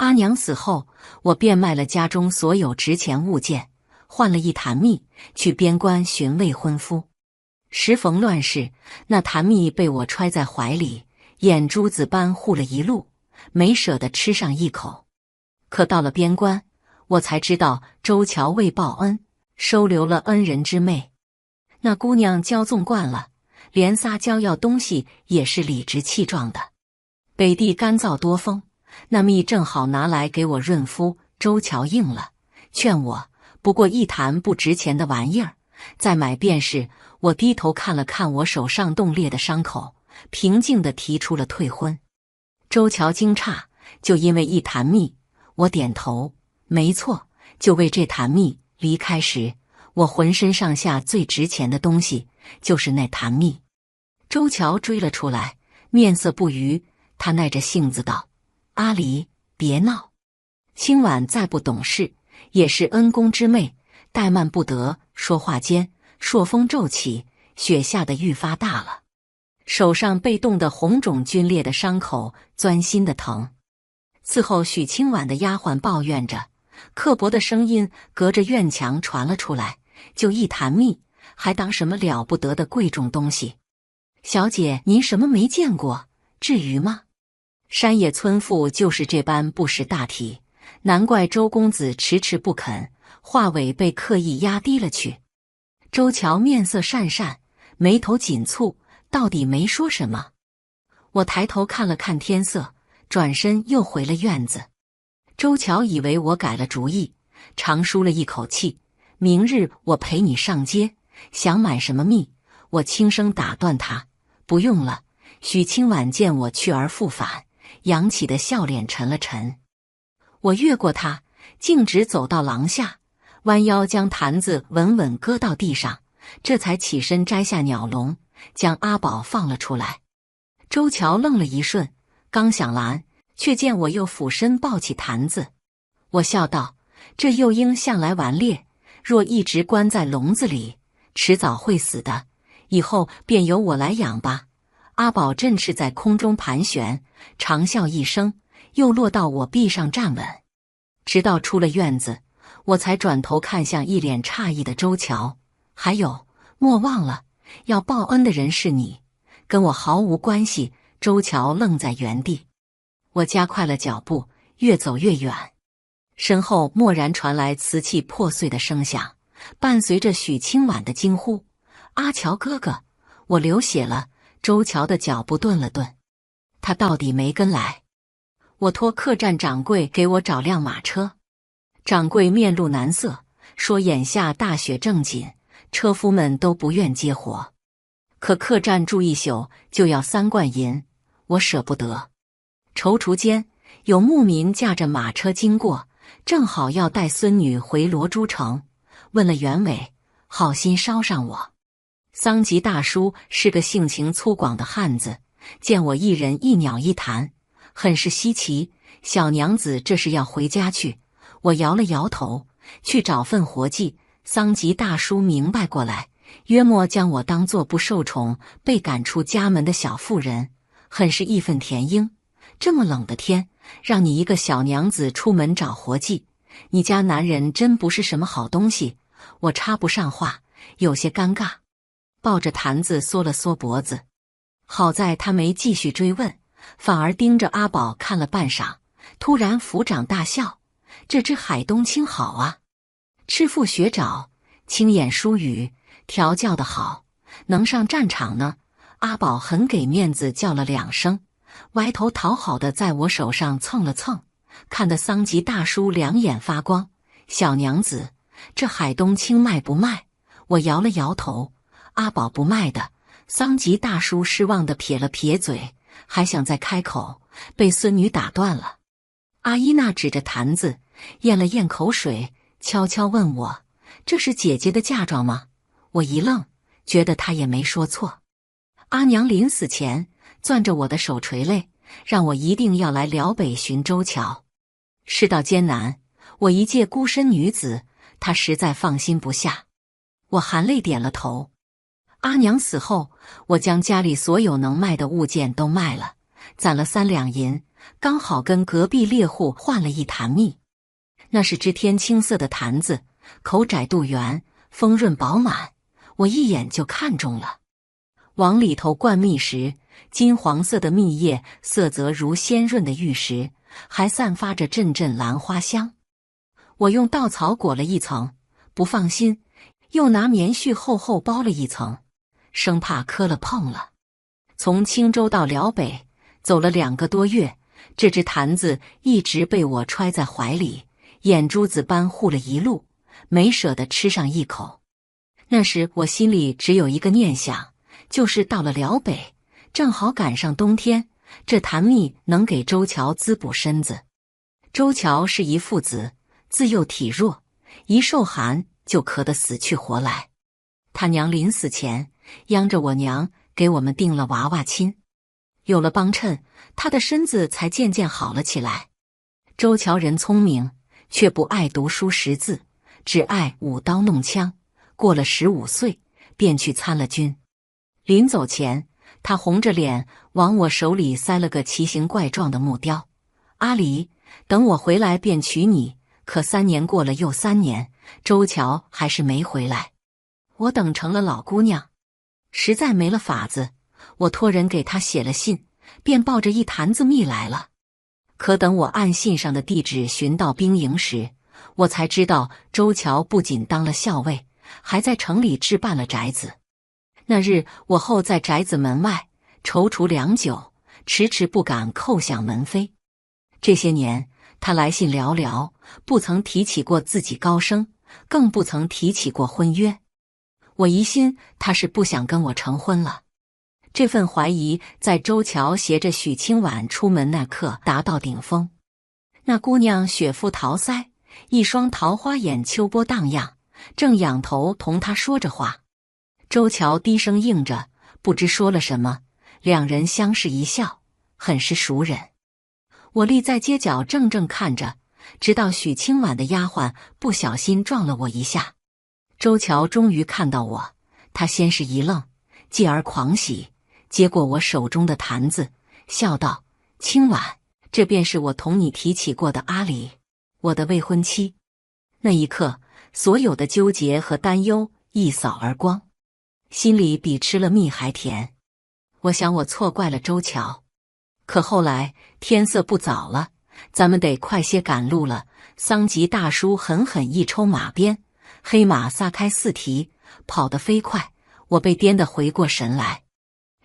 阿娘死后，我变卖了家中所有值钱物件，换了一坛蜜，去边关寻未婚夫。时逢乱世，那坛蜜被我揣在怀里，眼珠子般护了一路，没舍得吃上一口。可到了边关，我才知道周乔为报恩，收留了恩人之妹。那姑娘骄纵惯了，连撒娇要东西也是理直气壮的。北地干燥多风，那蜜正好拿来给我润肤。周乔应了，劝我不过一坛不值钱的玩意儿，再买便是。我低头看了看我手上冻裂的伤口，平静地提出了退婚。周乔惊诧，就因为一坛蜜？我点头，没错，就为这坛蜜。离开时，我浑身上下最值钱的东西就是那坛蜜。周乔追了出来，面色不愉，他耐着性子道：“阿离，别闹。清婉再不懂事，也是恩公之妹，怠慢不得。”说话间，朔风骤起，雪下得愈发大了。手上被冻得红肿皲裂的伤口钻心的疼。伺候许清婉的丫鬟抱怨着，刻薄的声音隔着院墙传了出来：“就一坛蜜，还当什么了不得的贵重东西？小姐您什么没见过，至于吗？”山野村妇就是这般不识大体，难怪周公子迟迟不肯，话尾被刻意压低了去。周乔面色讪讪，眉头紧蹙，到底没说什么。我抬头看了看天色，转身又回了院子。周乔以为我改了主意，长舒了一口气：“明日我陪你上街，想买什么蜜？”我轻声打断他：“不用了。”许清婉见我去而复返，扬起的笑脸沉了沉。我越过他，径直走到廊下，弯腰将坛子稳稳搁到地上，这才起身摘下鸟笼，将阿宝放了出来。周乔愣了一瞬，刚想拦，却见我又俯身抱起坛子。我笑道：“这幼鹰向来顽劣，若一直关在笼子里，迟早会死的，以后便由我来养吧。”阿宝振翅在空中盘旋，长啸一声，又落到我臂上站稳。直到出了院子，我才转头看向一脸诧异的周乔：“还有，莫忘了，要报恩的人是你，跟我毫无关系。”周乔愣在原地。我加快了脚步，越走越远。身后蓦然传来瓷器破碎的声响，伴随着许清婉的惊呼：“阿乔哥哥，我流血了！”周乔的脚步顿了顿，他到底没跟来。我托客栈掌柜给我找辆马车。掌柜面露难色，说眼下大雪正紧，车夫们都不愿接活。可客栈住一宿就要3贯银，我舍不得。踌躇间，有牧民驾着马车经过，正好要带孙女回罗珠城，问了原委，好心捎上我。桑吉大叔是个性情粗犷的汉子，见我一人一鸟一坛，很是稀奇。小娘子这是要回家去？我摇了摇头，去找份活计。桑吉大叔明白过来，约莫将我当作不受宠被赶出家门的小妇人，很是义愤填膺。这么冷的天，让你一个小娘子出门找活计，你家男人真不是什么好东西。我插不上话，有些尴尬，抱着坛子缩了缩脖子。好在他没继续追问，反而盯着阿宝看了半晌，突然抚掌大笑：“这只海东青好啊，赤腹雪爪，青眼疏羽，调教得好，能上战场呢。”阿宝很给面子，叫了2声，歪头讨好的在我手上蹭了蹭，看得桑吉大叔两眼发光。小娘子，这海东青卖不卖？我摇了摇头，阿宝不卖的。桑吉大叔失望地撇了撇嘴，还想再开口，被孙女打断了。阿依娜指着坛子，咽了咽口水，悄悄问我：“这是姐姐的嫁妆吗？”我一愣，觉得她也没说错。阿娘临死前攥着我的手垂泪，让我一定要来辽北寻周乔。世道艰难，我一介孤身女子，她实在放心不下。我含泪点了头。阿娘死后，我将家里所有能卖的物件都卖了，攒了3两银，刚好跟隔壁猎户换了一坛蜜。那是只天青色的坛子，口窄肚圆，丰润饱满，我一眼就看中了。往里头灌蜜时，金黄色的蜜液色泽如鲜润的玉石，还散发着阵阵兰花香。我用稻草裹了一层，不放心，又拿棉絮厚厚包了一层，生怕磕了碰了。从青州到辽北，走了2个多月，这只坛子一直被我揣在怀里，眼珠子般护了一路，没舍得吃上一口。那时我心里只有一个念想，就是到了辽北，正好赶上冬天，这坛蜜能给周乔滋补身子。周乔是一父子，自幼体弱，一受寒就咳得死去活来。他娘临死前央着我娘给我们定了娃娃亲，有了帮衬，他的身子才渐渐好了起来。周乔人聪明，却不爱读书识字，只爱舞刀弄枪。过了15岁，便去参了军。临走前，他红着脸往我手里塞了个奇形怪状的木雕。阿离，等我回来便娶你。可3年过了又3年，周乔还是没回来。我等成了老姑娘，实在没了法子，我托人给他写了信，便抱着一坛子蜜来了。可等我按信上的地址寻到兵营时，我才知道周乔不仅当了校尉，还在城里置办了宅子。那日我候在宅子门外，踌躇良久，迟迟不敢叩响门扉。这些年他来信寥寥，不曾提起过自己高升，更不曾提起过婚约。我疑心他是不想跟我成婚了。这份怀疑在周乔携着许清婉出门那刻达到顶峰。那姑娘雪肤桃腮，一双桃花眼秋波荡漾，正仰头同他说着话。周乔低声应着，不知说了什么，两人相视一笑，很是熟人。我立在街角怔怔看着，直到许清婉的丫鬟不小心撞了我一下。周乔终于看到我，他先是一愣，继而狂喜，接过我手中的坛子，笑道：“清婉，这便是我同你提起过的阿离，我的未婚妻。”那一刻，所有的纠结和担忧一扫而光，心里比吃了蜜还甜。我想我错怪了周乔。可后来天色不早了，咱们得快些赶路了。桑吉大叔狠狠一抽马鞭，黑马撒开四蹄，跑得飞快，我被颠得回过神来。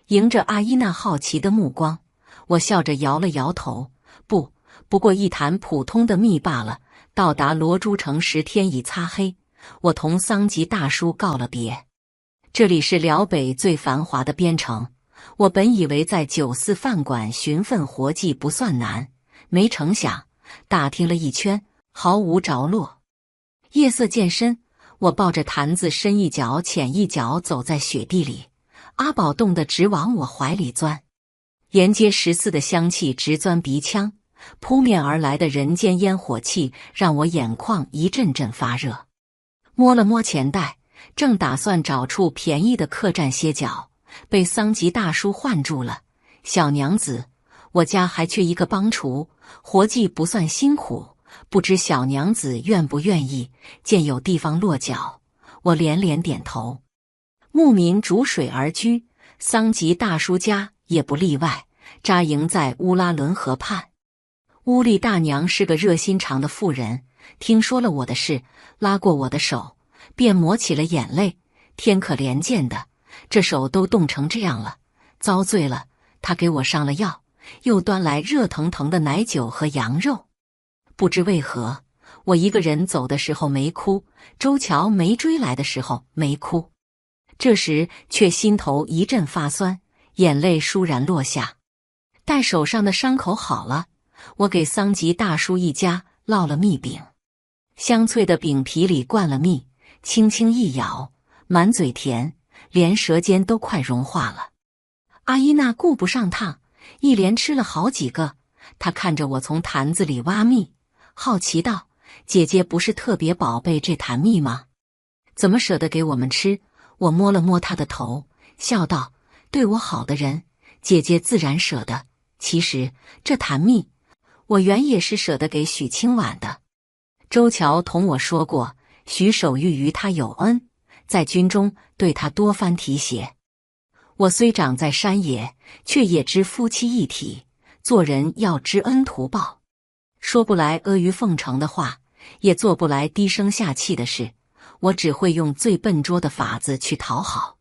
迎着阿依那好奇的目光，我笑着摇了摇头，不过一坛普通的蜜罢了。到达罗珠城时天已擦黑，我同桑吉大叔告了别。这里是辽北最繁华的边城，我本以为在酒肆饭馆寻份活计不算难，没成想打听了一圈，毫无着落。夜色渐深，我抱着坛子深一脚浅一脚走在雪地里，阿宝冻得直往我怀里钻。沿街食肆的香气直钻鼻腔，扑面而来的人间烟火气让我眼眶一阵阵发热。摸了摸钱袋，正打算找处便宜的客栈歇脚，被桑吉大叔唤住了。小娘子，我家还缺一个帮厨，活计不算辛苦，不知小娘子愿不愿意？见有地方落脚，我连连点头。牧民逐水而居，桑吉大叔家也不例外，扎营在乌拉伦河畔。乌力大娘是个热心肠的妇人，听说了我的事，拉过我的手，便抹起了眼泪。天可怜见的，这手都冻成这样了，遭罪了。她给我上了药，又端来热腾腾的奶酒和羊肉。不知为何，我一个人走的时候没哭，周乔没追来的时候没哭，这时却心头一阵发酸，眼泪倏然落下。待手上的伤口好了，我给桑吉大叔一家烙了蜜饼，香脆的饼皮里灌了蜜，轻轻一咬，满嘴甜，连舌尖都快融化了。阿依娜顾不上烫，一连吃了好几个。她看着我从坛子里挖蜜，好奇道：“姐姐不是特别宝贝这坛蜜吗？怎么舍得给我们吃？”我摸了摸她的头，笑道：“对我好的人，姐姐自然舍得。其实这坛蜜，我原也是舍得给许清婉的。周乔同我说过，许守玉于他有恩，在军中对他多番提携。我虽长在山野，却也知夫妻一体，做人要知恩图报，说不来阿谀奉承的话，也做不来低声下气的事。我只会用最笨拙的法子去讨好。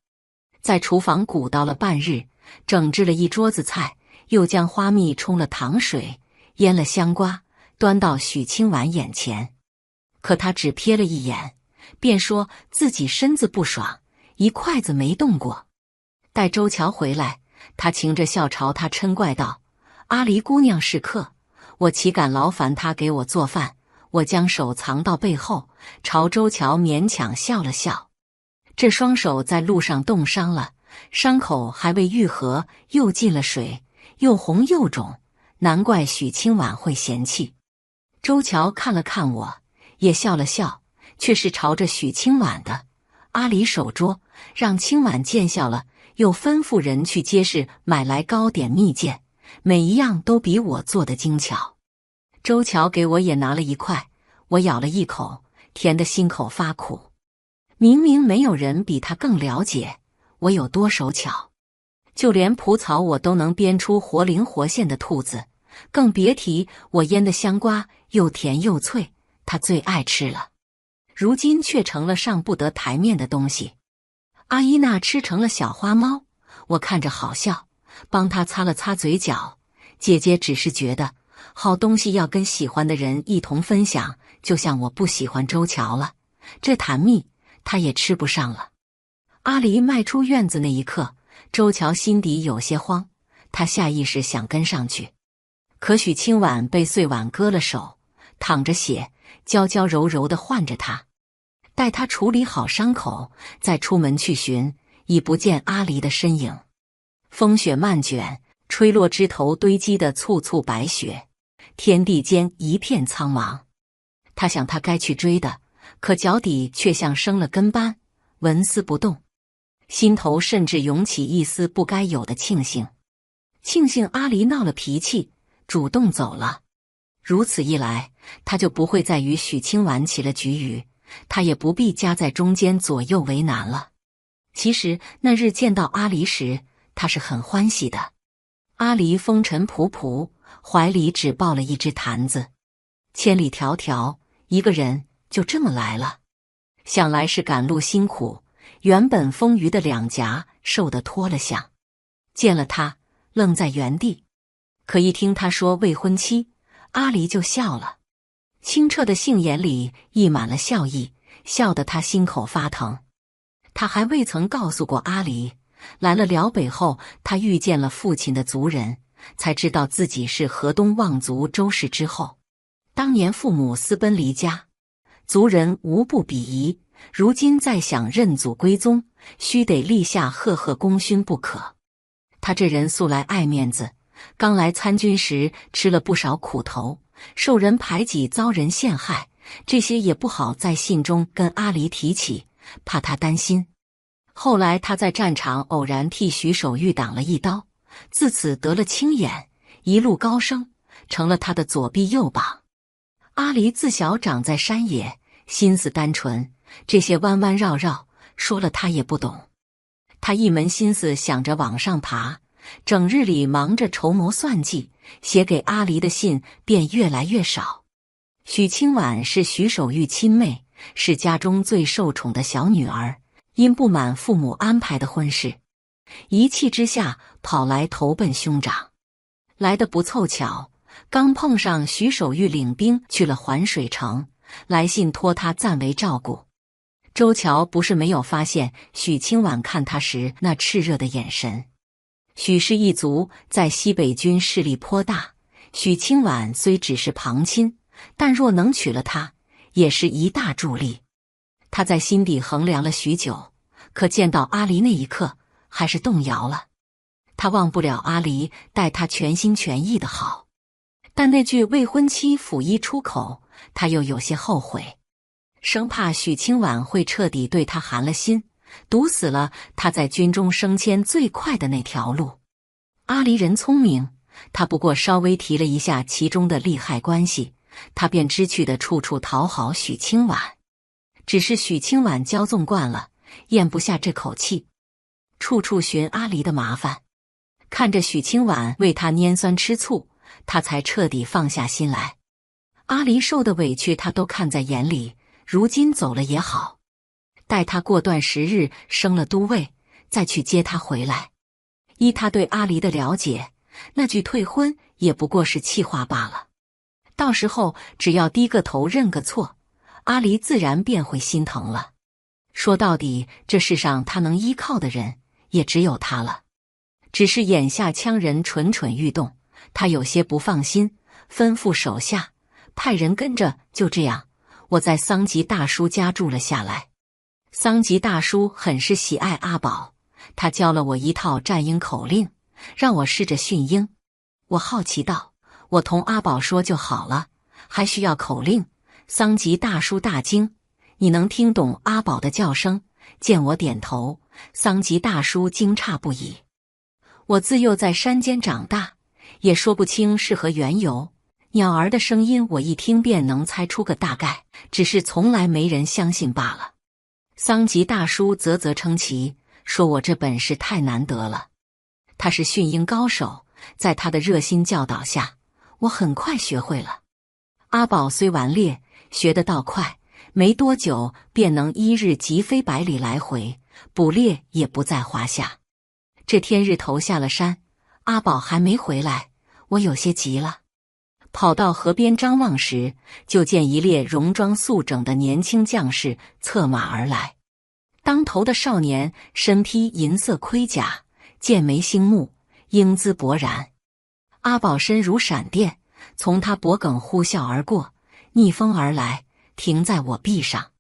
在厨房鼓捣了半日，整治了一桌子菜，又将花蜜冲了糖水，腌了香瓜，端到许清婉眼前。可他只瞥了一眼，便说自己身子不爽，一筷子没动过。待周乔回来，他噙着笑朝他嗔怪道：“阿离姑娘是客，我岂敢劳烦她给我做饭？”我将手藏到背后，朝周乔勉强笑了笑。这双手在路上冻伤了，伤口还未愈合，又进了水，又红又肿，难怪许清婉会嫌弃。周乔看了看我，也笑了笑，却是朝着许清婉的。阿离守桌，让清婉见笑了，又吩咐人去街市买来糕点蜜饯，每一样都比我做得精巧。周乔给我也拿了一块，我咬了一口，甜得心口发苦。明明没有人比他更了解我有多手巧，就连蒲草我都能编出活灵活现的兔子，更别提我腌的香瓜又甜又脆，他最爱吃了。如今却成了上不得台面的东西。阿依娜吃成了小花猫，我看着好笑，帮她擦了擦嘴角。姐姐只是觉得好东西要跟喜欢的人一同分享，就像我不喜欢周乔了，这坛蜜他也吃不上了。阿离迈出院子那一刻，周乔心底有些慌，他下意识想跟上去，可许清婉被碎碗割了手，淌着血，娇娇柔柔地唤着他。待他处理好伤口，再出门去寻，已不见阿离的身影。风雪漫卷，吹落枝头堆积的簇簇白雪，天地间一片苍茫。他想他该去追的，可脚底却像生了根斑，纹丝不动。心头甚至涌起一丝不该有的庆幸，庆幸阿离闹了脾气，主动走了。如此一来，他就不会再与许清婉起了局龉，他也不必夹在中间左右为难了。其实那日见到阿离时，他是很欢喜的。阿离风尘仆仆，怀里只抱了一只坛子，千里迢迢一个人就这么来了。想来是赶路辛苦，原本丰腴的两颊瘦得脱了相。见了他，愣在原地，可一听他说未婚妻，阿离就笑了，清澈的杏眼里溢满了笑意，笑得他心口发疼。他还未曾告诉过阿离，来了辽北后，他遇见了父亲的族人，才知道自己是河东望族周氏之后。当年父母私奔离家，族人无不鄙夷，如今再想认祖归宗，须得立下赫赫功勋不可。他这人素来爱面子，刚来参军时吃了不少苦头，受人排挤，遭人陷害，这些也不好在信中跟阿离提起，怕他担心。后来他在战场偶然替许守玉挡了一刀，自此得了青眼，一路高升，成了他的左臂右膀。阿离自小长在山野，心思单纯，这些弯弯绕绕说了他也不懂。他一门心思想着往上爬，整日里忙着筹谋算计，写给阿离的信便越来越少。许清婉是许守玉亲妹，是家中最受宠的小女儿，因不满父母安排的婚事，一气之下跑来投奔兄长。来得不凑巧，刚碰上许守玉领兵去了环水城，来信托他暂为照顾。周乔不是没有发现许清婉看他时那炽热的眼神。许氏一族在西北军势力颇大，许清婉虽只是旁亲，但若能娶了她，也是一大助力。他在心底衡量了许久，可见到阿离那一刻，还是动摇了。他忘不了阿离待他全心全意的好，但那句未婚妻甫一出口，他又有些后悔，生怕许清婉会彻底对他寒了心，堵死了他在军中升迁最快的那条路。阿离人聪明，他不过稍微提了一下其中的利害关系，他便知趣地处处讨好许清婉。只是许清婉骄纵惯了，咽不下这口气，处处寻阿离的麻烦。看着许清婉为他拈酸吃醋，他才彻底放下心来。阿离受的委屈他都看在眼里，如今走了也好，待他过段时日升了都尉，再去接他回来。依他对阿离的了解，那句退婚也不过是气话罢了。到时候只要低个头认个错，阿离自然便会心疼了。说到底，这世上他能依靠的人也只有他了。只是眼下羌人蠢蠢欲动，他有些不放心，吩咐手下派人跟着。就这样，我在桑吉大叔家住了下来。桑吉大叔很是喜爱阿宝，他教了我一套战鹰口令，让我试着训鹰。我好奇道：“我同阿宝说就好了，还需要口令？”桑吉大叔大惊：“你能听懂阿宝的叫声？”见我点头，桑吉大叔惊诧不已。我自幼在山间长大，也说不清是何缘由，鸟儿的声音我一听便能猜出个大概，只是从来没人相信罢了。桑吉大叔啧啧称奇，说我这本事太难得了。他是驯鹰高手，在他的热心教导下，我很快学会了。阿宝虽顽劣，学得倒快，没多久便能一日疾飞百里来回，捕猎也不在话下。这天日头下了山，阿宝还没回来，我有些急了。跑到河边张望时，就见一列戎装素整的年轻将士策马而来。当头的少年身披银色盔甲，剑眉星目，英姿勃然。阿宝身如闪电，从他脖颈呼啸而过，逆风而来，停在我臂上。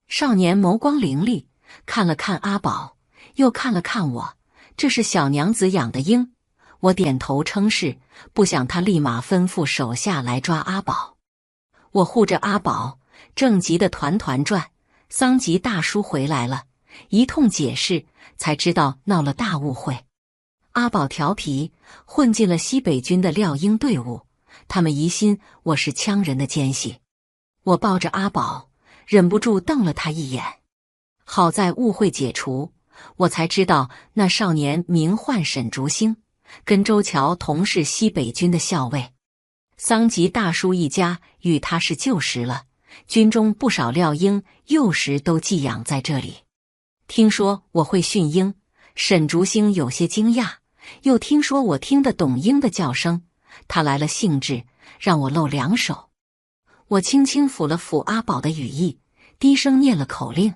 少年眸光凌厉，看了看阿宝，又看了看我。这是小娘子养的鹰，我点头称是，不想他立马吩咐手下来抓阿宝。我护着阿宝，正急得团团转。桑吉大叔回来了，一通解释，才知道闹了大误会。阿宝调皮，混进了西北军的廖鹰队伍，他们疑心我是羌人的奸细。我抱着阿宝，忍不住瞪了他一眼。好在误会解除，我才知道那少年名唤沈竹星，跟周乔同是西北军的校尉。桑吉大叔一家与他是旧识了，军中不少廖鹰幼时都寄养在这里。听说我会训鹰，沈竹星有些惊讶，又听说我听得懂鹰的叫声，他来了兴致，让我露两手。我轻轻抚了抚阿宝的羽翼，低声念了口令。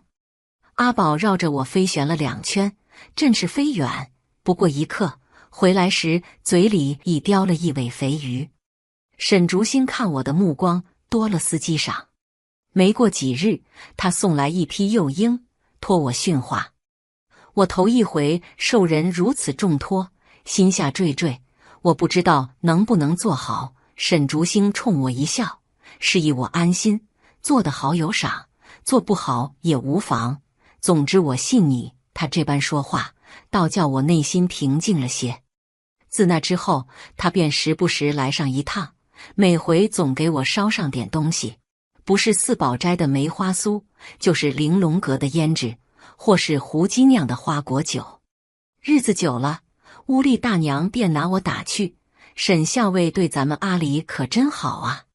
阿宝绕着我飞旋了2圈，振翅飞远，不过一刻，回来时嘴里已叼了一尾肥鱼。沈竹星看我的目光多了司机赏。没过几日，他送来一批幼鹰，托我训话。我头一回受人如此重托，心下惴惴，我不知道能不能做好。沈竹星冲我一笑，示意我安心，做得好有赏，做不好也无妨。总之我信你。他这般说话，倒叫我内心平静了些。自那之后，他便时不时来上一趟，每回总给我捎上点东西，不是四宝斋的梅花酥，就是玲珑阁的胭脂，或是胡姬酿的花果酒。日子久了，乌力大娘便拿我打趣：“沈校尉对咱们阿离可真好啊！”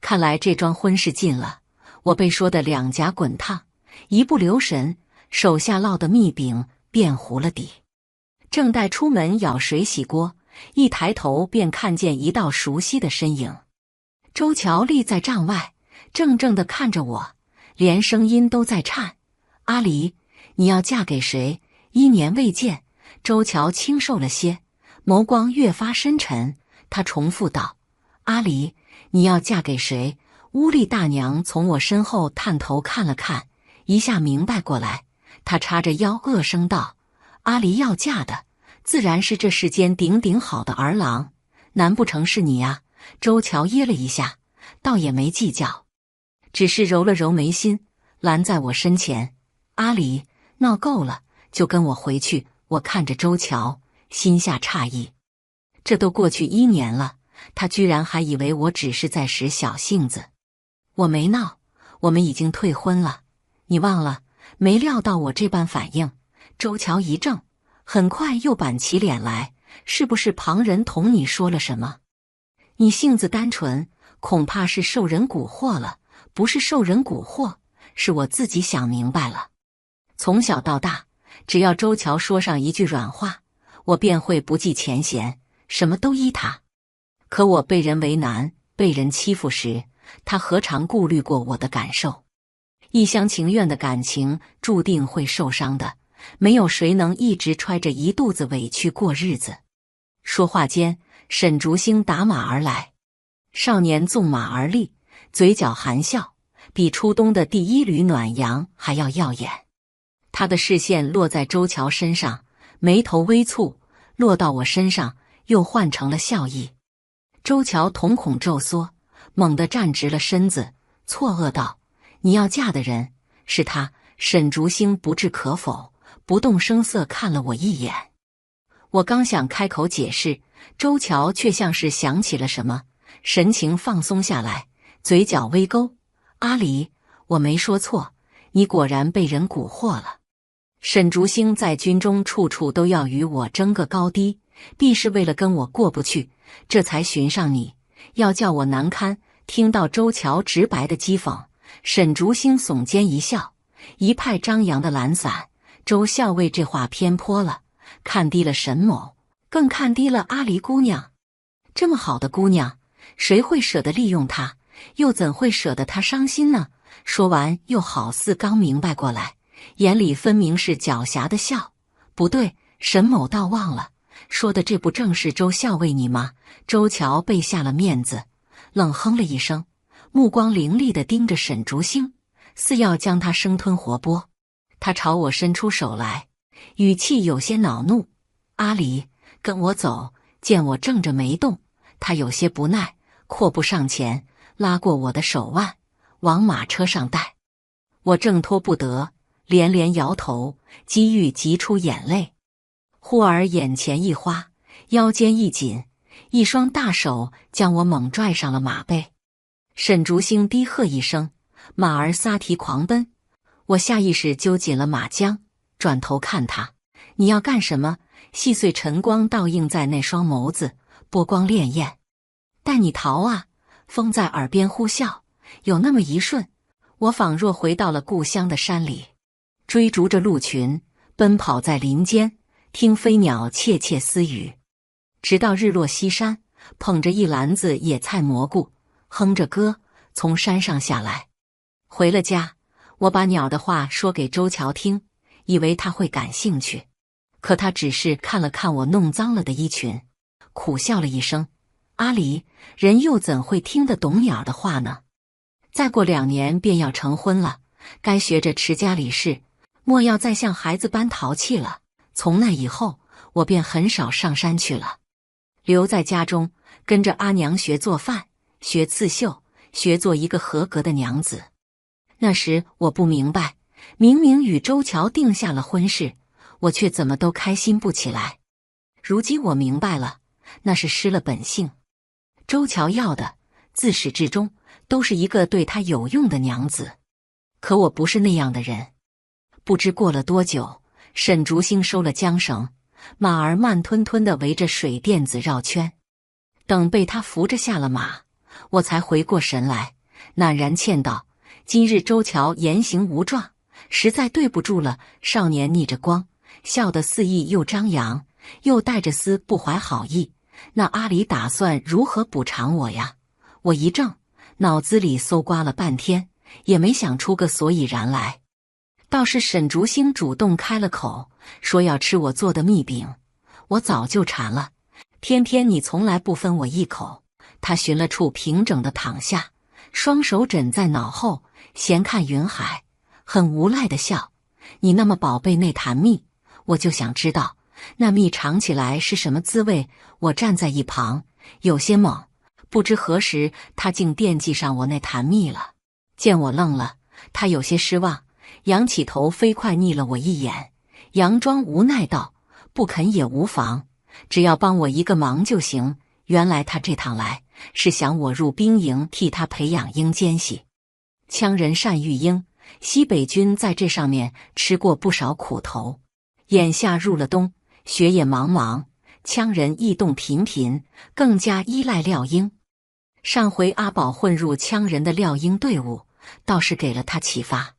看来这桩婚事尽了，我被说得两颊滚烫，一不留神，手下烙的蜜饼便糊了底。正待出门舀水洗锅，一抬头便看见一道熟悉的身影。周乔立在帐外，怔怔地看着我，连声音都在颤：“阿离，你要嫁给谁？1年未见。”周乔清瘦了些，眸光越发深沉。他重复道：“阿离，你要嫁给谁？”乌力大娘从我身后探头看了看，一下明白过来，她叉着腰恶声道：“阿离要嫁的，自然是这世间顶顶好的儿郎，难不成是你啊？”周乔噎了一下，倒也没计较，只是揉了揉眉心，拦在我身前：“阿离，闹够了就跟我回去。”我看着周乔，心下诧异，这都过去1年了，他居然还以为我只是在使小性子。我没闹，我们已经退婚了，你忘了？没料到我这般反应。周乔一怔，很快又板起脸来，是不是旁人同你说了什么？你性子单纯，恐怕是受人蛊惑了。不是受人蛊惑，是我自己想明白了。从小到大，只要周乔说上一句软话，我便会不计前嫌，什么都依他。可我被人为难，被人欺负时，他何尝顾虑过我的感受？一厢情愿的感情注定会受伤的，没有谁能一直揣着一肚子委屈过日子。说话间，沈竹星打马而来，少年纵马而立，嘴角含笑，比初冬的第一缕暖阳还要耀眼。他的视线落在周乔身上，眉头微蹙，落到我身上又换成了笑意。周乔瞳孔骤缩，猛地站直了身子，错愕道：“你要嫁的人是他？”沈竹星不置可否，不动声色看了我一眼。我刚想开口解释，周乔却像是想起了什么，神情放松下来，嘴角微勾：“阿离，我没说错，你果然被人蛊惑了。沈竹星在军中处处都要与我争个高低，必是为了跟我过不去，这才寻上你，要叫我难堪。”听到周乔直白的讥讽，沈竹星耸肩一笑，一派张扬的懒散。周校尉这话偏颇了，看低了沈某，更看低了阿离姑娘。这么好的姑娘，谁会舍得利用她？又怎会舍得她伤心呢？说完又好似刚明白过来，眼里分明是狡黠的笑。不对，沈某倒忘了，说的这不正是周校尉你吗？周乔被下了面子，冷哼了一声，目光凌厉地盯着沈竹星，似要将他生吞活剥。他朝我伸出手来，语气有些恼怒：“阿离，跟我走。”见我正着没动，他有些不耐，阔步上前，拉过我的手腕，往马车上带。我挣脱不得，连连摇头，几欲急出眼泪。忽而眼前一花，腰间一紧，一双大手将我猛拽上了马背。沈竹星低喝一声，马儿撒蹄狂奔。我下意识揪紧了马缰，转头看他：“你要干什么？”细碎晨光倒映在那双眸子，波光潋滟。带你逃啊！风在耳边呼啸，有那么一瞬，我仿若回到了故乡的山里，追逐着鹿群，奔跑在林间，听飞鸟窃窃私语。直到日落西山，捧着一篮子野菜蘑菇，哼着歌从山上下来。回了家，我把鸟的话说给周乔听，以为他会感兴趣。可他只是看了看我弄脏了的衣裙，苦笑了一声：“阿离，人又怎会听得懂鸟的话呢？再过2年便要成婚了，该学着持家理事，莫要再像孩子般淘气了。”从那以后，我便很少上山去了，留在家中，跟着阿娘学做饭，学刺绣，学做一个合格的娘子。那时我不明白，明明与周乔定下了婚事，我却怎么都开心不起来。如今我明白了，那是失了本性。周乔要的，自始至终都是一个对他有用的娘子。可我不是那样的人。不知过了多久，沈竹星收了缰绳，马儿慢吞吞地围着水垫子绕圈。等被他扶着下了马，我才回过神来，赧然歉道：“今日周乔言行无状，实在对不住了。”少年逆着光，笑得肆意又张扬，又带着丝不怀好意。那阿离打算如何补偿我呀？我一怔，脑子里搜刮了半天，也没想出个所以然来。倒是沈竹星主动开了口，说要吃我做的蜜饼。我早就馋了，偏偏你从来不分我一口。他寻了处平整的躺下，双手枕在脑后，闲看云海，很无赖的笑：“你那么宝贝那坛蜜，我就想知道那蜜尝起来是什么滋味。”我站在一旁，有些懵，不知何时他竟惦记上我那坛蜜了。见我愣了，他有些失望，仰起头飞快睨了我一眼，佯装无奈道：“不肯也无妨，只要帮我一个忙就行。原来他这趟来是想我入兵营替他培养鹰奸细。羌人善育鹰，西北军在这上面吃过不少苦头。眼下入了冬，雪也茫茫，羌人异动频频，更加依赖廖鹰。上回阿宝混入羌人的廖鹰队伍，倒是给了他启发。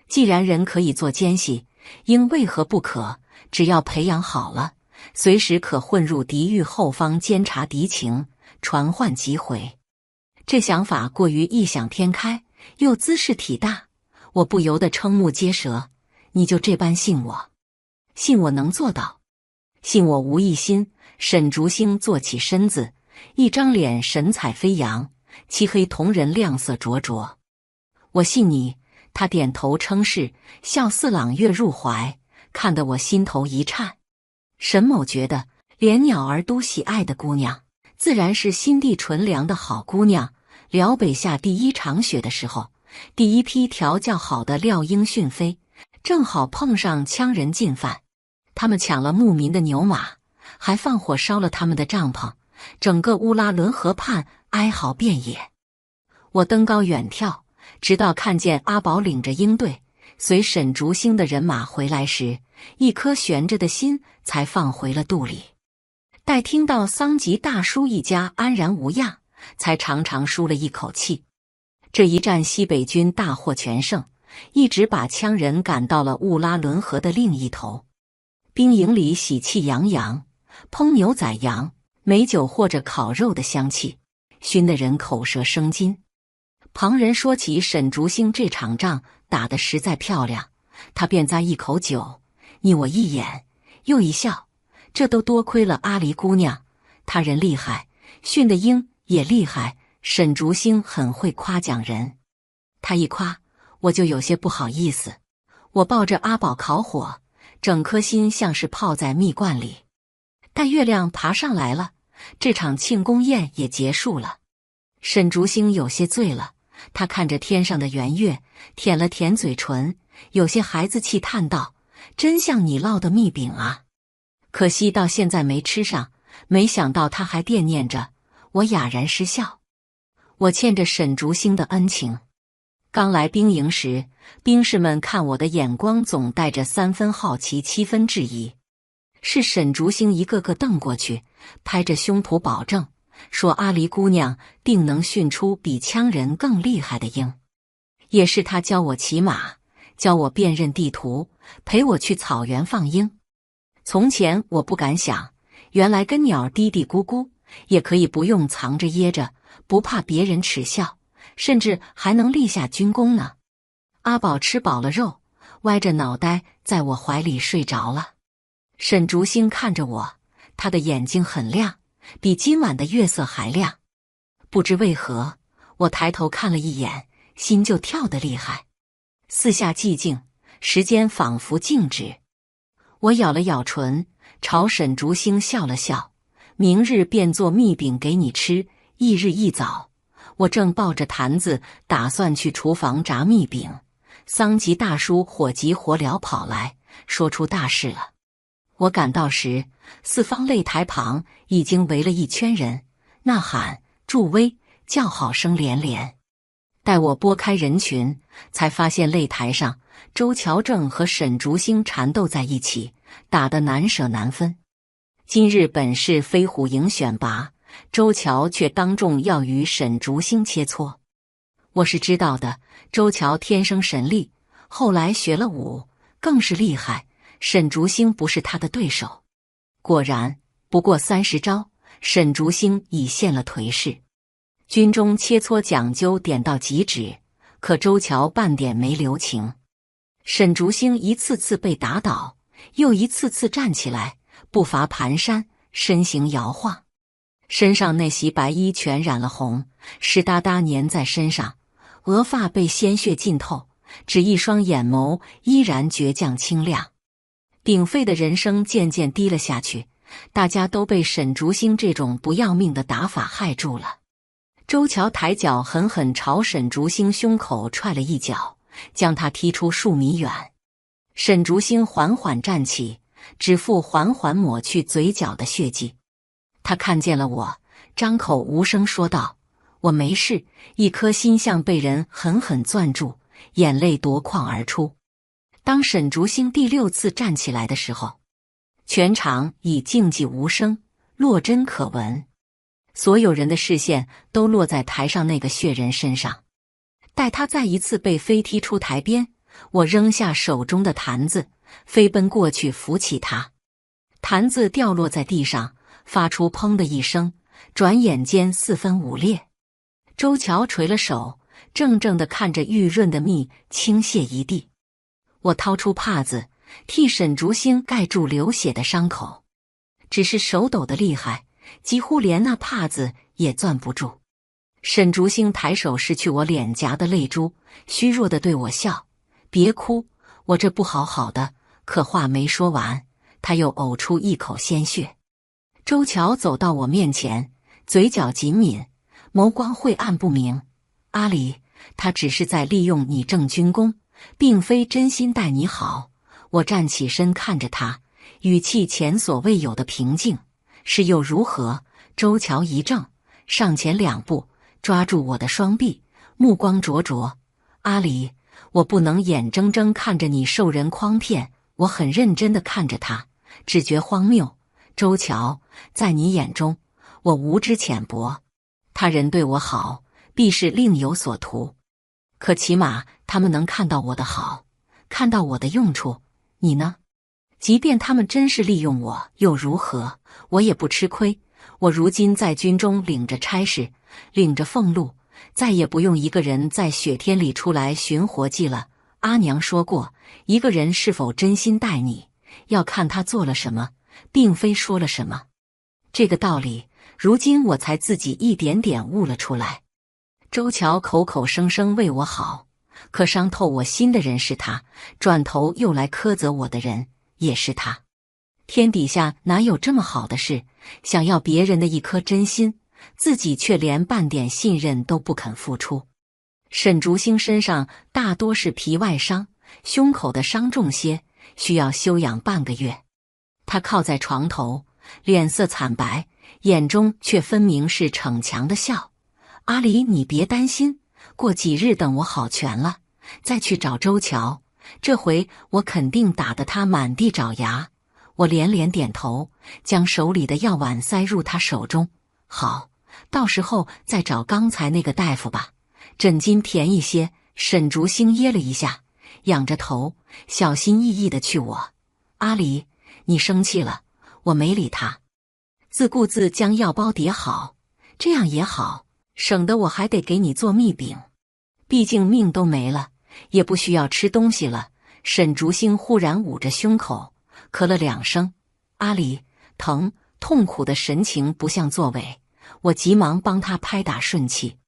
既然人可以做奸细，鹰为何不可？只要培养好了，随时可混入敌域后方监察敌情，传唤击回。这想法过于异想天开，又姿势体大，我不由得瞠目结舌。你就这般信我？信我能做到？信我无一心？沈竹星坐起身子，一张脸神采飞扬，漆黑瞳仁亮色灼灼。我信你。他点头称是，笑似朗月入怀，看得我心头一颤。沈某觉得，连鸟儿都喜爱的姑娘，自然是心地纯良的好姑娘。辽北下第一场雪的时候，第一批调教好的廖鹰训飞，正好碰上羌人进犯，他们抢了牧民的牛马，还放火烧了他们的帐篷，整个乌拉伦河畔哀嚎遍野。我登高远眺，直到看见阿宝领着鹰队随沈竹星的人马回来时，一颗悬着的心才放回了肚里。待听到桑吉大叔一家安然无恙，才长长舒了一口气。这一战西北军大获全胜，一直把羌人赶到了乌拉伦河的另一头。兵营里喜气洋洋，烹牛宰羊、美酒或者烤肉的香气，熏得人口舌生津。旁人说起沈竹星这场仗打得实在漂亮，他便咂一口酒，睨我一眼，又一笑。这都多亏了阿离姑娘，她人厉害，训的鹰也厉害。沈竹星很会夸奖人，他一夸，我就有些不好意思。我抱着阿宝烤火，整颗心像是泡在蜜罐里。待月亮爬上来了，这场庆功宴也结束了。沈竹星有些醉了，他看着天上的圆月，舔了舔嘴唇，有些孩子气叹道：“真像你烙的蜜饼啊！可惜到现在没吃上。”没想到他还惦念着我，哑然失笑。我欠着沈竹星的恩情。刚来兵营时，兵士们看我的眼光总带着3分好奇7分质疑。是沈竹星一个个瞪过去，拍着胸脯保证说阿离姑娘定能训出比羌人更厉害的鹰。也是他教我骑马，教我辨认地图，陪我去草原放鹰。从前我不敢想，原来跟鸟嘀嘀咕咕也可以不用藏着掖着，不怕别人耻笑，甚至还能立下军功呢。阿宝吃饱了肉，歪着脑袋在我怀里睡着了。沈竹星看着我，他的眼睛很亮，比今晚的月色还亮。不知为何，我抬头看了一眼，心就跳得厉害。四下寂静，时间仿佛静止。我咬了咬唇，朝沈竹星笑了笑，明日便做蜜饼给你吃。翌日一早，我正抱着坛子打算去厨房炸蜜饼，桑吉大叔火急火燎跑来，说出大事了。我赶到时，四方擂台旁已经围了一圈人，呐喊、助威、叫好声连连。待我拨开人群，才发现擂台上周乔正和沈竹星缠斗在一起，打得难舍难分。今日本是飞虎营选拔，周乔却当众要与沈竹星切磋。我是知道的，周乔天生神力，后来学了武，更是厉害。沈竹星不是他的对手。果然，不过30招，沈竹星已现了颓势。军中切磋讲究点到即止，可周乔半点没留情。沈竹星一次次被打倒，又一次次站起来，步伐蹒跚，身形摇晃，身上那袭白衣全染了红，湿哒哒粘在身上，额发被鲜血浸透，只一双眼眸依然倔强清亮。鼎沸的人声渐渐低了下去，大家都被沈竹星这种不要命的打法害住了。周乔抬脚狠狠朝沈竹星胸口踹了一脚，将他踢出数米远。沈竹星缓缓站起，指腹缓缓抹去嘴角的血迹。他看见了我，张口无声说道：“我没事。”一颗心像被人狠狠攥住，眼泪夺眶而出。当沈竹星第6次站起来的时候，全场已静寂无声，落针可闻。所有人的视线都落在台上那个血人身上。待他再一次被飞踢出台边，我扔下手中的坛子，飞奔过去扶起他。坛子掉落在地上，发出砰的一声，转眼间4分5裂。周乔垂了手，怔怔地看着玉润的蜜倾泻一地。我掏出帕子，替沈竹星盖住流血的伤口，只是手抖得厉害，几乎连那帕子也攥不住。沈竹星抬手拭去我脸颊的泪珠，虚弱地对我笑：“别哭，我这不好好的。”可话没说完，他又呕出一口鲜血。周乔走到我面前，嘴角紧抿，眸光晦暗不明：“阿离，他只是在利用你郑军功，并非真心待你好。”我站起身看着他，语气前所未有的平静：“是又如何？”周乔一怔，上前2步，抓住我的双臂，目光灼灼：“阿离，我不能眼睁睁看着你受人诓骗。”我很认真地看着他，只觉荒谬。周乔，在你眼中，我无知浅薄，他人对我好，必是另有所图。可起码他们能看到我的好，看到我的用处。你呢？即便他们真是利用我，又如何？我也不吃亏。我如今在军中领着差事，领着俸禄，再也不用一个人在雪天里出来寻活计了。阿娘说过，一个人是否真心待你，要看他做了什么，并非说了什么。这个道理，如今我才自己一点点悟了出来。周乔口口声声为我好，可伤透我心的人是他，转头又来苛责我的人也是他。天底下哪有这么好的事？想要别人的一颗真心，自己却连半点信任都不肯付出。沈竹星身上大多是皮外伤，胸口的伤重些，需要休养半个月。他靠在床头，脸色惨白，眼中却分明是逞强的笑：“阿离，你别担心，过几日等我好全了，再去找周乔，这回我肯定打得他满地找牙。”我连连点头，将手里的药碗塞入他手中：“好，到时候再找刚才那个大夫吧，诊金便宜些。”沈竹星噎了一下，仰着头，小心翼翼地去我：“阿离，你生气了。”我没理他，自顾自将药包叠好：“这样也好，省得我还得给你做蜜饼。毕竟命都没了，也不需要吃东西了。”沈竹星忽然捂着胸口，咳了2声：“阿离，疼！”痛苦的神情不像作伪。我急忙帮他拍打顺气。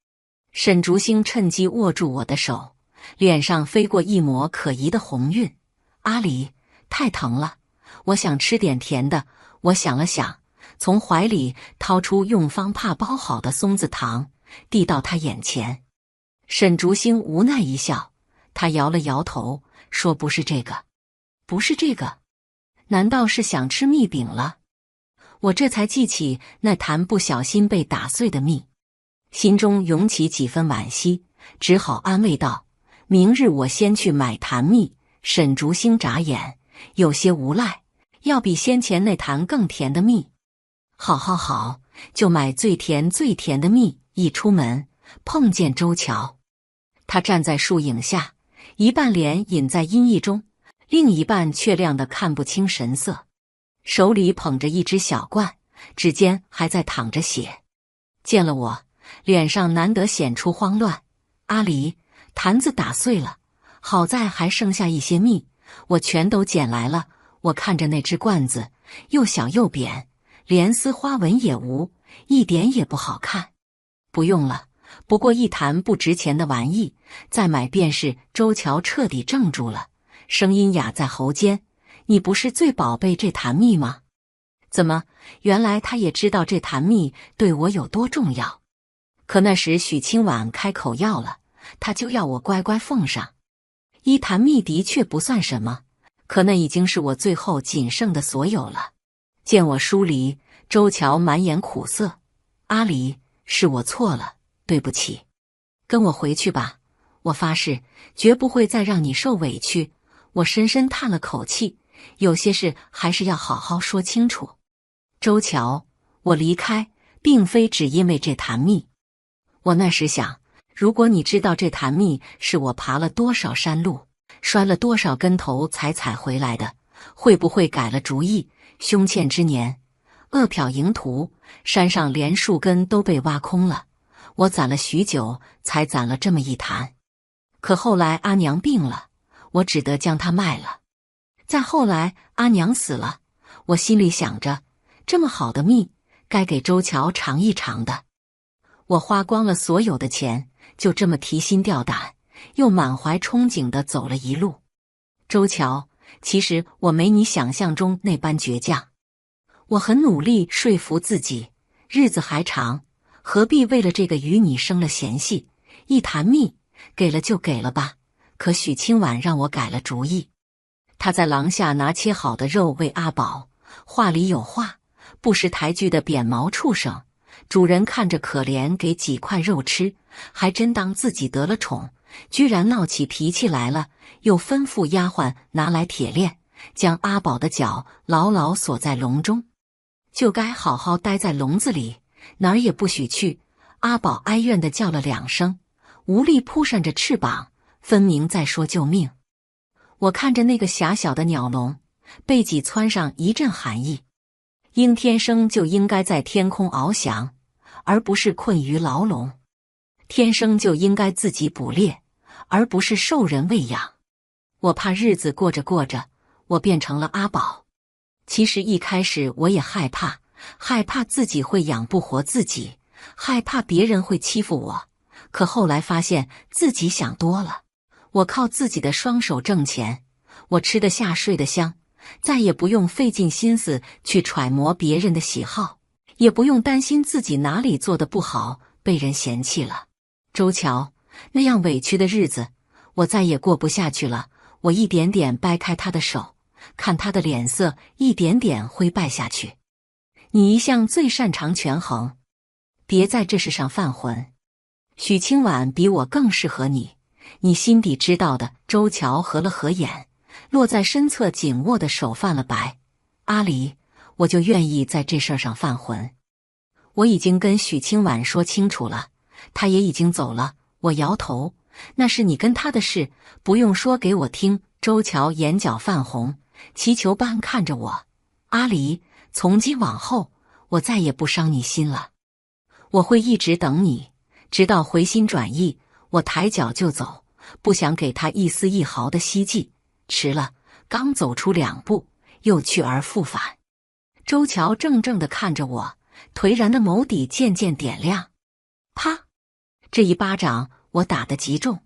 沈竹星趁机握住我的手，脸上飞过一抹可疑的红晕：“阿离，太疼了，我想吃点甜的。”我想了想，从怀里掏出用方帕包好的松子糖，递到他眼前。沈竹星无奈一笑，他摇了摇头，说：“不是这个，不是这个。难道是想吃蜜饼了？”我这才记起那坛不小心被打碎的蜜，心中涌起几分惋惜，只好安慰道：“明日我先去买坛蜜。”沈竹星眨眼，有些无赖：“要比先前那坛更甜的蜜。”“好好好，就买最甜最甜的蜜。”一出门碰见周乔，他站在树影下，一半脸隐在阴翳中，另一半却亮得看不清神色，手里捧着一只小罐，指尖还在淌着血。见了我，脸上难得显出慌乱：“阿离，坛子打碎了，好在还剩下一些蜜，我全都捡来了。”我看着那只罐子，又小又扁，连丝花纹也无，一点也不好看。“不用了，不过一坛不值钱的玩意，再买便是。”周乔彻底怔住了，声音哑在喉间：“你不是最宝贝这坛蜜吗？”怎么，原来他也知道这坛蜜对我有多重要？可那时许清婉开口要了，他就要我乖乖奉上。一坛蜜的确不算什么，可那已经是我最后仅剩的所有了。见我疏离，周乔满眼苦涩。阿离，是我错了，对不起。跟我回去吧，我发誓绝不会再让你受委屈。我深深叹了口气，有些事还是要好好说清楚。周乔，我离开并非只因为这坛蜜。我那时想，如果你知道这坛蜜是我爬了多少山路，摔了多少跟头才踩回来的，会不会改了主意？凶欠之年，恶殍盈途，山上连树根都被挖空了。我攒了许久，才攒了这么一坛。可后来阿娘病了，我只得将它卖了。再后来阿娘死了，我心里想着，这么好的蜜，该给周乔尝一尝的。我花光了所有的钱，就这么提心吊胆，又满怀憧憬地走了一路。周乔，其实我没你想象中那般倔强。我很努力说服自己，日子还长，何必为了这个与你生了嫌隙？一坛蜜，给了就给了吧。可许清婉让我改了主意。他在廊下拿切好的肉喂阿宝，话里有话，不识抬举的扁毛畜生。主人看着可怜，给几块肉吃，还真当自己得了宠，居然闹起脾气来了，又吩咐丫鬟拿来铁链，将阿宝的脚牢牢锁在笼中，就该好好待在笼子里，哪儿也不许去。阿宝哀怨地叫了2声，无力扑扇着翅膀，分明在说救命。我看着那个狭小的鸟笼，背脊窜上一阵寒意。鹰天生就应该在天空翱翔，而不是困于牢笼；天生就应该自己捕猎，而不是受人喂养。我怕日子过着过着，我变成了阿宝。其实一开始我也害怕，害怕自己会养不活自己，害怕别人会欺负我。可后来发现自己想多了，我靠自己的双手挣钱，我吃得下睡得香，再也不用费尽心思去揣摩别人的喜好，也不用担心自己哪里做得不好被人嫌弃了。周乔，那样委屈的日子我再也过不下去了。我一点点掰开他的手，看他的脸色一点点灰败下去。你一向最擅长权衡，别在这事上犯浑。许清婉比我更适合你，你心底知道的。周乔合了合眼，落在身侧紧握的手泛了白。阿离，我就愿意在这事上犯浑。我已经跟许清婉说清楚了，他也已经走了。我摇头，那是你跟他的事，不用说给我听。周乔眼角泛红，祈求般看着我。阿离，从今往后，我再也不伤你心了。我会一直等你，直到回心转意。我抬脚就走，不想给他一丝一毫的希冀。迟了，刚走出2步，又去而复返。周乔怔怔地看着我，颓然的眸底渐渐点亮。啪！这一巴掌我打得极重，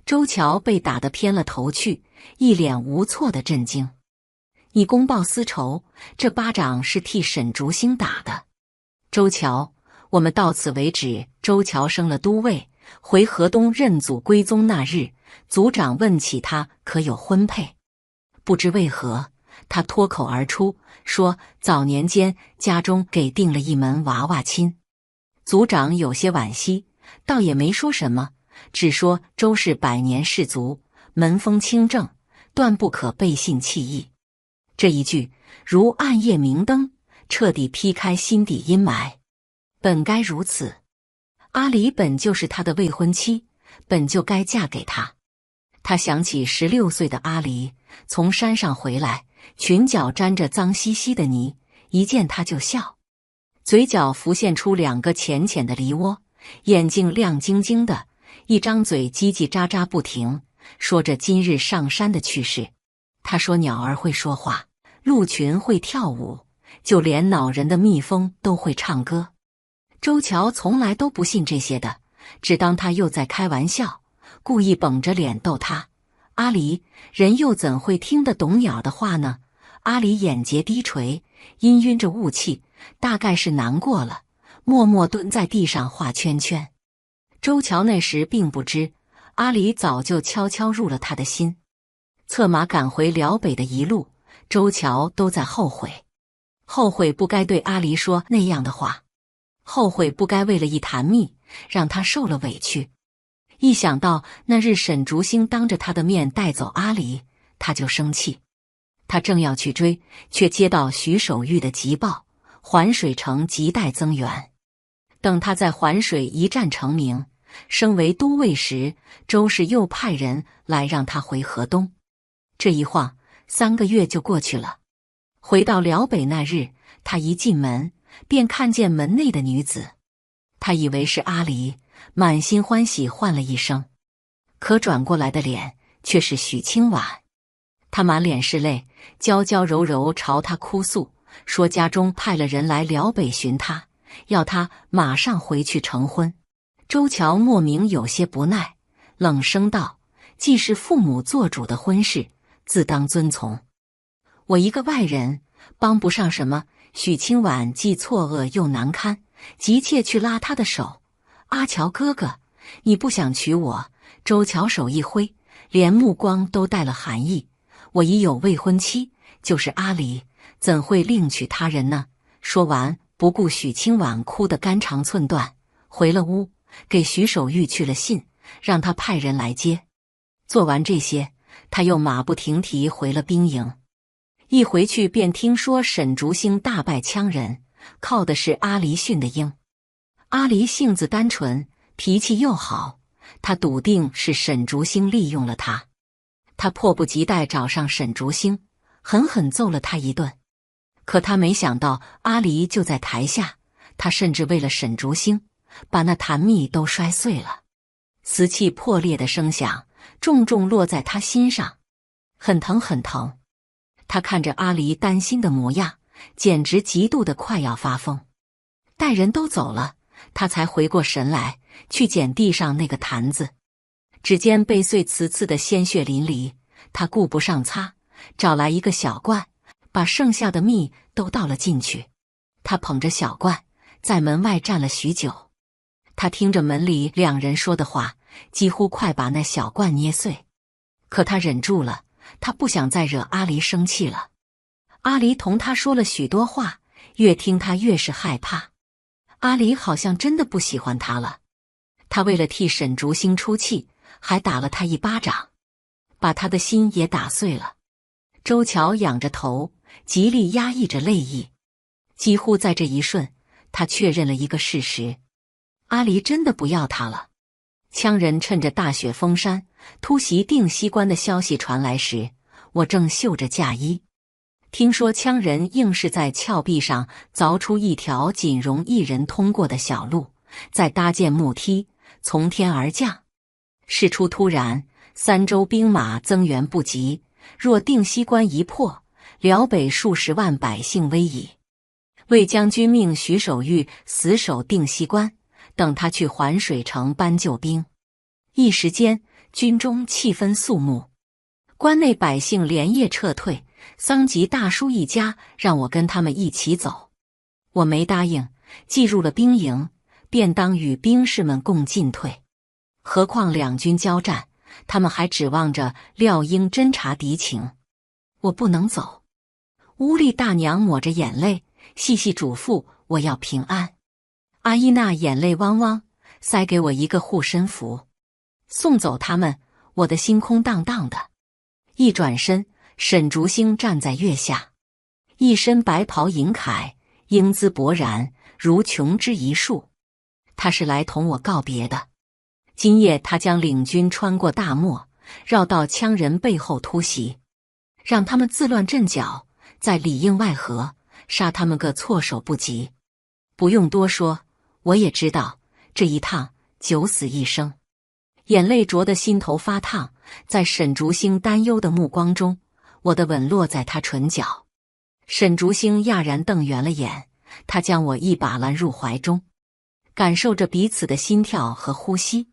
周乔被打得偏了头去，一脸无措的震惊。你公报私仇，这巴掌是替沈竹星打的。周乔，我们到此为止。周乔升了都尉，回河东认祖归宗那日，族长问起他可有婚配，不知为何，他脱口而出说早年间家中给定了一门娃娃亲。族长有些惋惜，倒也没说什么，只说周氏百年氏族，门风清正，断不可背信弃义。这一句如暗夜明灯，彻底劈开心底阴霾。本该如此，阿离本就是他的未婚妻，本就该嫁给他。他想起16岁的阿离从山上回来，裙脚沾着脏兮兮的泥，一见他就笑，嘴角浮现出2个浅浅的梨窝，眼睛亮晶晶的，一张嘴叽叽喳喳不停，说着今日上山的趣事。他说鸟儿会说话，鹿群会跳舞，就连恼人的蜜蜂都会唱歌。周乔从来都不信这些的，只当他又在开玩笑，故意绷着脸逗他。阿离，人又怎会听得懂鸟的话呢？阿离眼睫低垂，氤氲着雾气，大概是难过了，默默蹲在地上画圈圈。周乔那时并不知，阿离早就悄悄入了他的心。策马赶回辽北的一路，周乔都在后悔，后悔不该对阿离说那样的话，后悔不该为了一坛蜜让他受了委屈。一想到那日沈竹星当着他的面带走阿离，他就生气。他正要去追，却接到徐守玉的急报，环水城急待增援。等他在环水一战成名，升为都尉时，周氏又派人来让他回河东。这一晃3个月就过去了。回到辽北那日，他一进门便看见门内的女子，他以为是阿离，满心欢喜唤了一声，可转过来的脸却是许清婉。他满脸是泪，娇娇柔柔朝他哭诉，说家中派了人来辽北寻他，要他马上回去成婚。周乔莫名有些不耐，冷声道：“既是父母做主的婚事，自当遵从。我一个外人，帮不上什么。”许清婉既错愕又难堪，急切去拉他的手：“阿乔哥哥，你不想娶我？”周乔手一挥，连目光都带了寒意：“我已有未婚妻，就是阿离，怎会另娶他人呢？”说完，不顾许清婉哭得肝肠寸断，回了屋，给徐守玉去了信，让他派人来接。做完这些，他又马不停蹄回了兵营。一回去便听说沈竹星大败羌人，靠的是阿离训的鹰。阿离性子单纯，脾气又好，他笃定是沈竹星利用了他。他迫不及待找上沈竹星，狠狠揍了他一顿。可他没想到阿离就在台下，他甚至为了沈竹星，把那坛蜜都摔碎了，瓷器破裂的声响重重落在他心上，很疼很疼。他看着阿离担心的模样，简直嫉妒得快要发疯。待人都走了，他才回过神来，去捡地上那个坛子。指尖被碎刺刺的鲜血淋漓，他顾不上擦，找来一个小罐，把剩下的蜜都倒了进去。他捧着小罐，在门外站了许久。他听着门里两人说的话，几乎快把那小罐捏碎。可他忍住了，他不想再惹阿离生气了。阿离同他说了许多话，越听他越是害怕。阿离好像真的不喜欢他了。他为了替沈竹星出气，还打了他一巴掌，把他的心也打碎了。周乔仰着头，极力压抑着泪意。几乎在这一瞬，他确认了一个事实：阿离真的不要他了。羌人趁着大雪封山，突袭定西关的消息传来时，我正绣着嫁衣。听说羌人硬是在峭壁上凿出一条仅容一人通过的小路，再搭建木梯，从天而降。事出突然，3州兵马增援不及，若定西关一破，辽北数十万百姓危矣。魏将军命徐守玉死守定西关，等他去环水城搬救兵。一时间，军中气氛肃穆，关内百姓连夜撤退。桑吉大叔一家让我跟他们一起走，我没答应，既入了兵营，便当与兵士们共进退。何况两军交战，他们还指望着廖英侦察敌情，我不能走。乌力大娘抹着眼泪，细细嘱咐我要平安。阿依娜眼泪汪汪，塞给我一个护身符。送走他们，我的心空荡荡的。一转身，沈竹星站在月下，一身白袍银铠，英姿勃然，如琼枝一树。他是来同我告别的。今夜他将领军穿过大漠，绕到羌人背后突袭，让他们自乱阵脚，在里应外合，杀他们个措手不及。不用多说，我也知道这一趟九死一生。眼泪灼得心头发烫，在沈竹星担忧的目光中，我的吻落在他唇角。沈竹星讶然瞪圆了眼，他将我一把揽入怀中，感受着彼此的心跳和呼吸，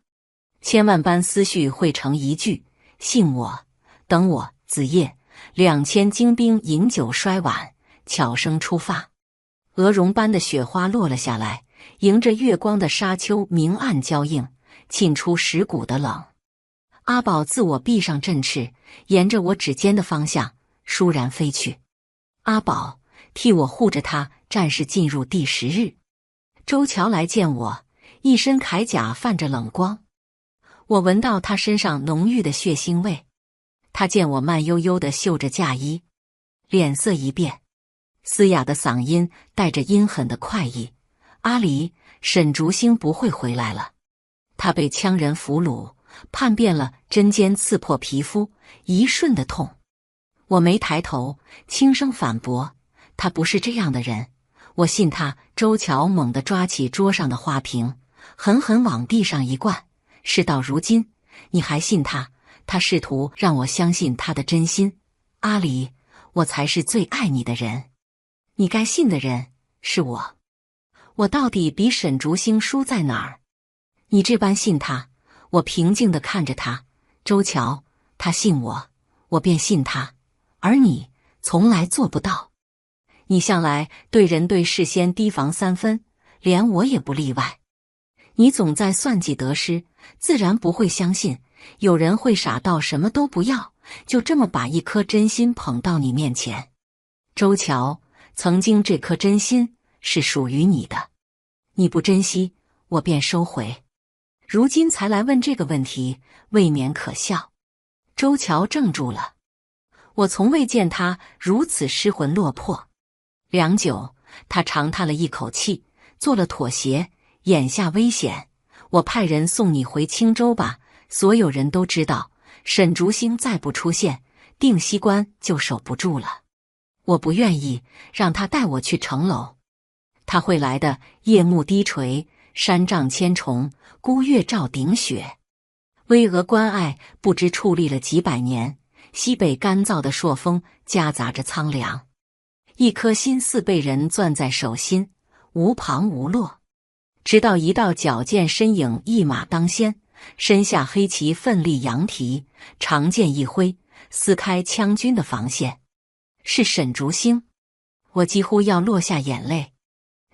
千万般思绪汇成一句：信我，等我。子夜，2000精兵饮酒衰晚，悄声出发。鹅绒般的雪花落了下来，迎着月光的沙丘明暗交映，沁出蚀骨的冷。阿宝自我臂上振翅，沿着我指尖的方向倏然飞去。阿宝替我护着他，战事进入第10日。周乔来见我，一身铠甲泛着冷光，我闻到他身上浓郁的血腥味。他见我慢悠悠地嗅着嫁衣，脸色一变，嘶哑的嗓音带着阴狠的快意：“阿离，沈竹星不会回来了，他被羌人俘虏，叛变了，针尖刺破皮肤，一瞬的痛。”我没抬头，轻声反驳：“他不是这样的人，我信他。”周乔猛地抓起桌上的花瓶，狠狠往地上一灌：“事到如今，你还信他？他试图让我相信他的真心。阿离，我才是最爱你的人，你该信的人是我。我到底比沈竹星输在哪儿？你这般信他？”我平静地看着他：“周乔，他信我，我便信他，而你从来做不到。你向来对人对事先提防3分，连我也不例外。你总在算计得失，自然不会相信有人会傻到什么都不要，就这么把一颗真心捧到你面前。周乔，曾经这颗真心是属于你的，你不珍惜，我便收回。如今才来问这个问题，未免可笑。”周乔怔住了，我从未见他如此失魂落魄。良久，他长叹了一口气，做了妥协：“眼下危险，我派人送你回青州吧。所有人都知道，沈竹星再不出现，定西关就守不住了。我不愿意让他带我去城楼，他会来的。夜幕低垂，山丈千重，孤月照顶雪。巍峨关隘不知矗立了几百年，西北干燥的朔风夹杂着苍凉。一颗心似被人攥在手心，无旁无落。直到一道矫健身影一马当先，身下黑旗奋力扬提，长剑一挥，撕开羌军的防线。是沈竹星，我几乎要落下眼泪。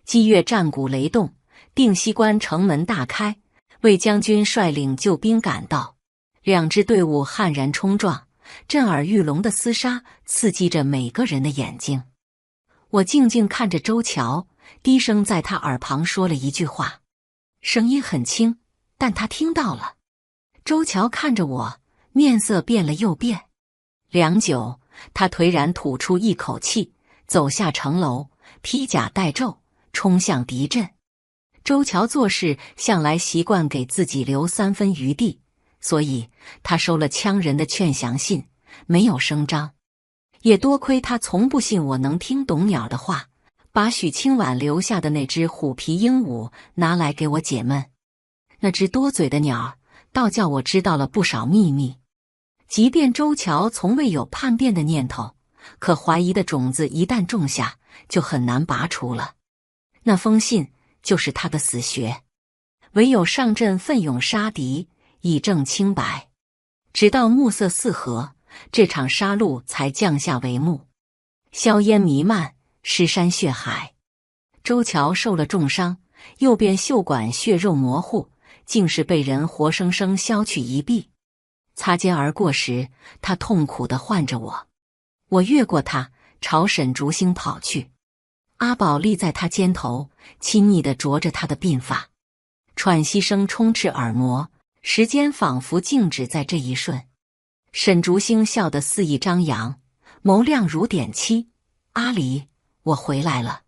激越战鼓雷动，定西关城门大开，魏将军率领救兵赶到，两支队伍悍然冲撞，震耳欲聋的厮杀刺激着每个人的眼睛。我静静看着周乔，低声在他耳旁说了一句话，声音很轻，但他听到了。周乔看着我，面色变了又变。良久，他颓然吐出一口气，走下城楼，披甲戴胄，冲向敌阵。周乔做事向来习惯给自己留3分余地，所以他收了羌人的劝降信，没有声张。也多亏他从不信我能听懂鸟的话，把许清婉留下的那只虎皮鹦鹉拿来给我解闷。那只多嘴的鸟倒叫我知道了不少秘密。即便周乔从未有叛变的念头，可怀疑的种子一旦种下，就很难拔除了。那封信就是他的死穴，唯有上阵奋勇杀敌，以证清白。直到暮色四合，这场杀戮才降下帷幕。硝烟弥漫，尸山血海。周乔受了重伤，右边袖管血肉模糊，竟是被人活生生削去一臂。擦肩而过时，他痛苦地唤着我。我越过他，朝沈竹星跑去。阿宝立在他肩头，亲昵地啄着他的鬓发，喘息声充斥耳膜，时间仿佛静止在这一瞬。沈竹星笑得肆意张扬，眸亮如点漆：“阿离，我回来了。”